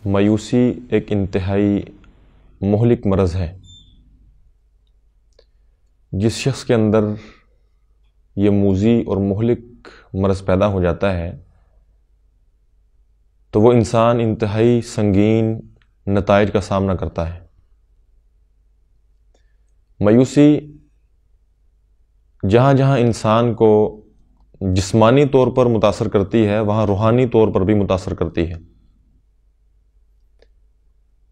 مایوسی ایک انتہائی مہلک مرض ہے۔ جس شخص کے اندر یہ موذی اور مہلک مرض پیدا ہو جاتا ہے تو وہ انسان انتہائی سنگین نتائج کا سامنا کرتا ہے۔ مایوسی جہاں جہاں انسان کو جسمانی طور پر متاثر کرتی ہے وہاں روحانی طور پر بھی متاثر کرتی ہے۔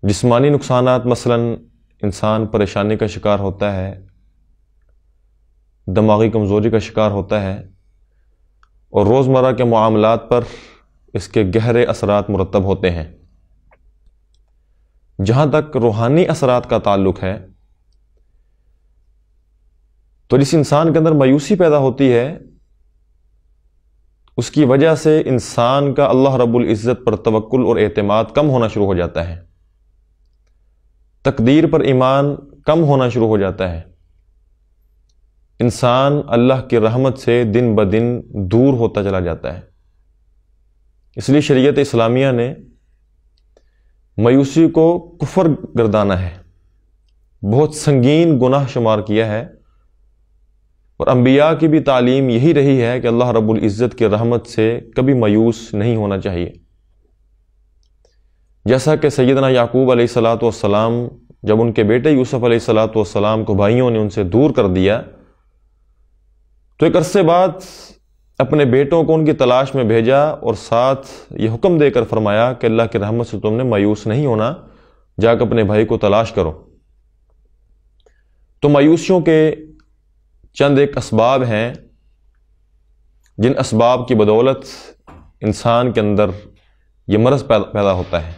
جسمانی نقصانات مثلا انسان پریشانی کا شکار ہوتا ہے، دماغی کمزوری کا شکار ہوتا ہے، اور روزمرہ کے معاملات پر اس کے گہرے اثرات مرتب ہوتے ہیں۔ جہاں تک روحانی اثرات کا تعلق ہے تو جس انسان کے اندر مایوسی پیدا ہوتی ہے اس کی وجہ سے انسان کا اللہ رب العزت پر توکل اور اعتماد کم ہونا شروع ہو جاتا ہے، تقدیر پر ایمان کم ہونا شروع ہو جاتا ہے، انسان اللہ کی رحمت سے دن بدن دور ہوتا چلا جاتا ہے۔ اس لیے شریعت اسلامیہ نے مایوسی کو کفر گردانا ہے، بہت سنگین گناہ شمار کیا ہے، اور انبیاء کی بھی تعلیم یہی رہی ہے کہ اللہ رب العزت کی رحمت سے کبھی مایوس نہیں ہونا چاہیے۔ جیسا کہ سیدنا یعقوب علیہ السلام جب ان کے بیٹے یوسف علیہ السلام کو بھائیوں نے ان سے دور کر دیا تو ایک عرصے بعد اپنے بیٹوں کو ان کی تلاش میں بھیجا اور ساتھ یہ حکم دے کر فرمایا کہ اللہ کی رحمت سے تم نے مایوس نہیں ہونا، جا کر اپنے بھائی کو تلاش کرو۔ تو مایوسیوں کے چند ایک اسباب ہیں جن اسباب کی بدولت انسان کے اندر یہ مرض پیدا ہوتا ہے۔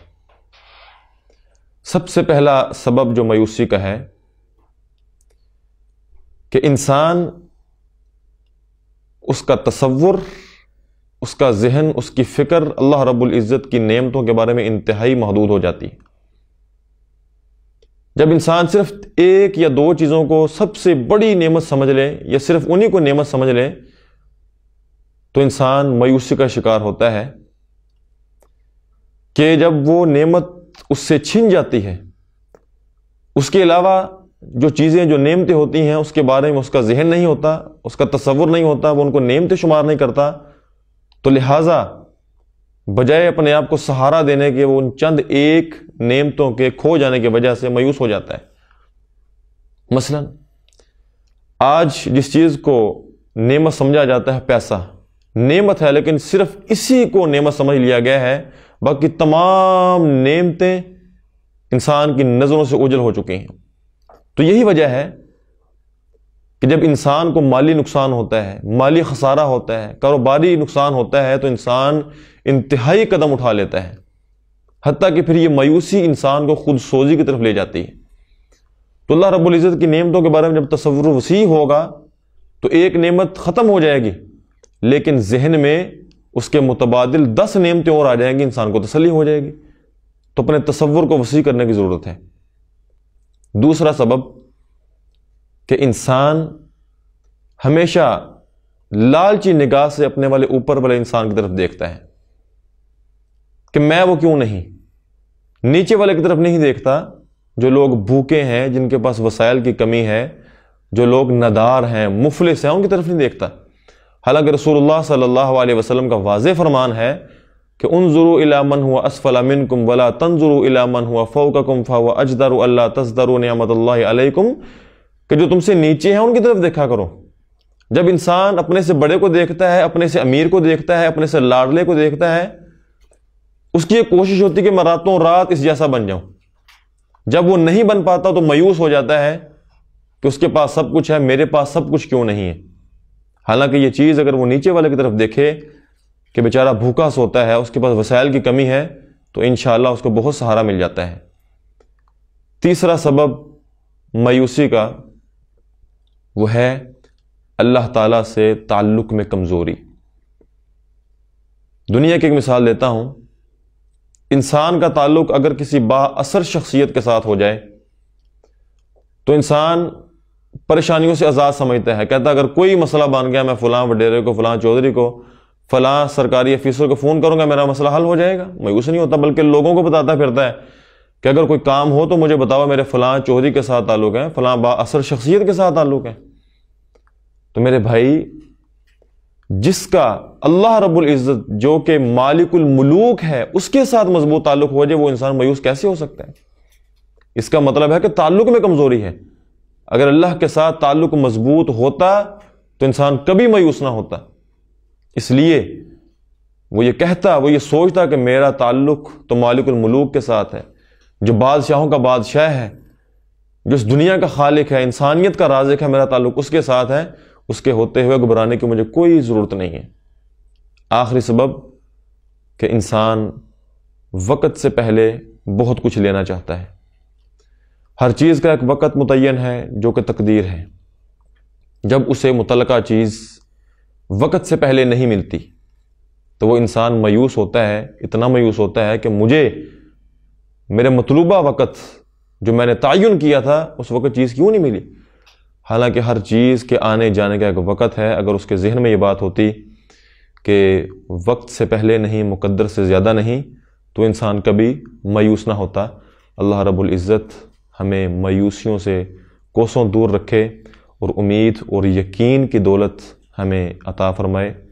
سب سے پہلا سبب جو مایوسی کا ہے کہ انسان اس کا تصور، اس کا ذہن، اس کی فکر اللہ رب العزت کی نعمتوں کے بارے میں انتہائی محدود ہو جاتی ہے۔ جب انسان صرف ایک یا دو چیزوں کو سب سے بڑی نعمت سمجھ لے یا صرف انہی کو نعمت سمجھ لے تو انسان مایوسی کا شکار ہوتا ہے کہ جب وہ نعمت اس سے چھن جاتی ہے، اس کے علاوہ جو چیزیں جو نعمتیں ہوتی ہیں اس کے بارے میں اس کا ذہن نہیں ہوتا، اس کا تصور نہیں ہوتا، وہ ان کو نعمتیں شمار نہیں کرتا، تو لہٰذا بجائے اپنے آپ کو سہارا دینے کے وہ ان چند ایک نعمتوں کے کھو جانے کی وجہ سے مایوس ہو جاتا ہے۔ مثلا آج جس چیز کو نعمت سمجھا جاتا ہے، پیسہ نعمت ہے لیکن صرف اسی کو نعمت سمجھ لیا گیا ہے، باقی تمام نعمتیں انسان کی نظروں سے اوجھل ہو چکی ہیں۔ تو یہی وجہ ہے کہ جب انسان کو مالی نقصان ہوتا ہے، مالی خسارہ ہوتا ہے، کاروباری نقصان ہوتا ہے تو انسان انتہائی قدم اٹھا لیتا ہے، حتیٰ کہ پھر یہ مایوسی انسان کو خود سوزی کی طرف لے جاتی ہے۔ تو اللہ رب العزت کی نعمتوں کے بارے میں جب تصور وسیع ہوگا تو ایک نعمت ختم ہو جائے گی لیکن ذہن میں اس کے متبادل 10 نعمتیں اور آ جائیں گی، انسان کو تسلی ہو جائے گی۔ تو اپنے تصور کو وسیع کرنے کی ضرورت ہے۔ دوسرا سبب کہ انسان ہمیشہ لالچی نگاہ سے اپنے والے اوپر والے انسان کی طرف دیکھتا ہے کہ میں وہ کیوں نہیں، نیچے والے کی طرف نہیں دیکھتا۔ جو لوگ بھوکے ہیں، جن کے پاس وسائل کی کمی ہے، جو لوگ ندار ہیں، مفلس ہیں، ان کی طرف نہیں دیکھتا۔ حالانکہ رسول اللہ صلی اللہ علیہ وسلم کا واضح فرمان ہے کہ انظروا الی من هو اسفل منکم ولا تنظروا الی من هو فوقکم فهو اجدر الا تزدروا نعمت اللہ علیکم، کہ جو تم سے نیچے ہیں ان کی طرف دیکھا کرو۔ جب انسان اپنے سے بڑے کو دیکھتا ہے، اپنے سے امیر کو دیکھتا ہے، اپنے سے لاڈلے کو دیکھتا ہے، اس کی ایک کوشش ہوتی ہے کہ میں راتوں رات اس جیسا بن جاؤں۔ جب وہ نہیں بن پاتا تو مایوس ہو جاتا ہے کہ اس کے پاس سب کچھ ہے، میرے پاس سب کچھ کیوں نہیں ہے۔ حالانکہ یہ چیز اگر وہ نیچے والے کی طرف دیکھے کہ بیچارہ بھوکا سوتا ہے، اس کے پاس وسائل کی کمی ہے، تو انشاءاللہ اس کو بہت سہارا مل جاتا ہے۔ تیسرا سبب مایوسی کا وہ ہے اللہ تعالیٰ سے تعلق میں کمزوری۔ دنیا کی ایک مثال دیتا ہوں۔ انسان کا تعلق اگر کسی با اثر شخصیت کے ساتھ ہو جائے تو انسان پریشانیوں سے آزاد سمجھتا ہے، کہتا ہے اگر کوئی مسئلہ بن گیا میں فلاں وڈیرے کو، فلاں چودھری کو، فلاں سرکاری افیسر کو فون کروں گا میرا مسئلہ حل ہو جائے گا، مایوس نہیں ہوتا، بلکہ لوگوں کو بتاتا پھرتا ہے کہ اگر کوئی کام ہو تو مجھے بتاؤ، میرے فلاں چودھری کے ساتھ تعلق ہے، فلاں با اثر شخصیت کے ساتھ تعلق ہے۔ تو میرے بھائی، جس کا اللہ رب العزت جو کہ مالک الملوک ہے اس کے ساتھ مضبوط تعلق ہو جائے، وہ انسان مایوس کیسے ہو سکتا ہے؟ اس کا مطلب ہے کہ تعلق میں کمزوری ہے۔ اگر اللہ کے ساتھ تعلق مضبوط ہوتا تو انسان کبھی مایوس نہ ہوتا۔ اس لیے وہ یہ کہتا، وہ یہ سوچتا کہ میرا تعلق تو مالک الملوک کے ساتھ ہے، جو بادشاہوں کا بادشاہ ہے، جو اس دنیا کا خالق ہے، انسانیت کا رازق ہے، میرا تعلق اس کے ساتھ ہے، اس کے ہوتے ہوئے گھبرانے کی مجھے کوئی ضرورت نہیں ہے۔ آخری سبب کہ انسان وقت سے پہلے بہت کچھ لینا چاہتا ہے۔ ہر چیز کا ایک وقت متعین ہے جو کہ تقدیر ہے۔ جب اسے متعلقہ چیز وقت سے پہلے نہیں ملتی تو وہ انسان مایوس ہوتا ہے، اتنا مایوس ہوتا ہے کہ مجھے میرے مطلوبہ وقت جو میں نے تعین کیا تھا اس وقت چیز کیوں نہیں ملی؟ حالانکہ ہر چیز کے آنے جانے کا ایک وقت ہے۔ اگر اس کے ذہن میں یہ بات ہوتی کہ وقت سے پہلے نہیں، مقدر سے زیادہ نہیں، تو انسان کبھی مایوس نہ ہوتا۔ اللہ رب العزت ہمیں مایوسیوں سے کوسوں دور رکھے اور امید اور یقین کی دولت ہمیں عطا فرمائے۔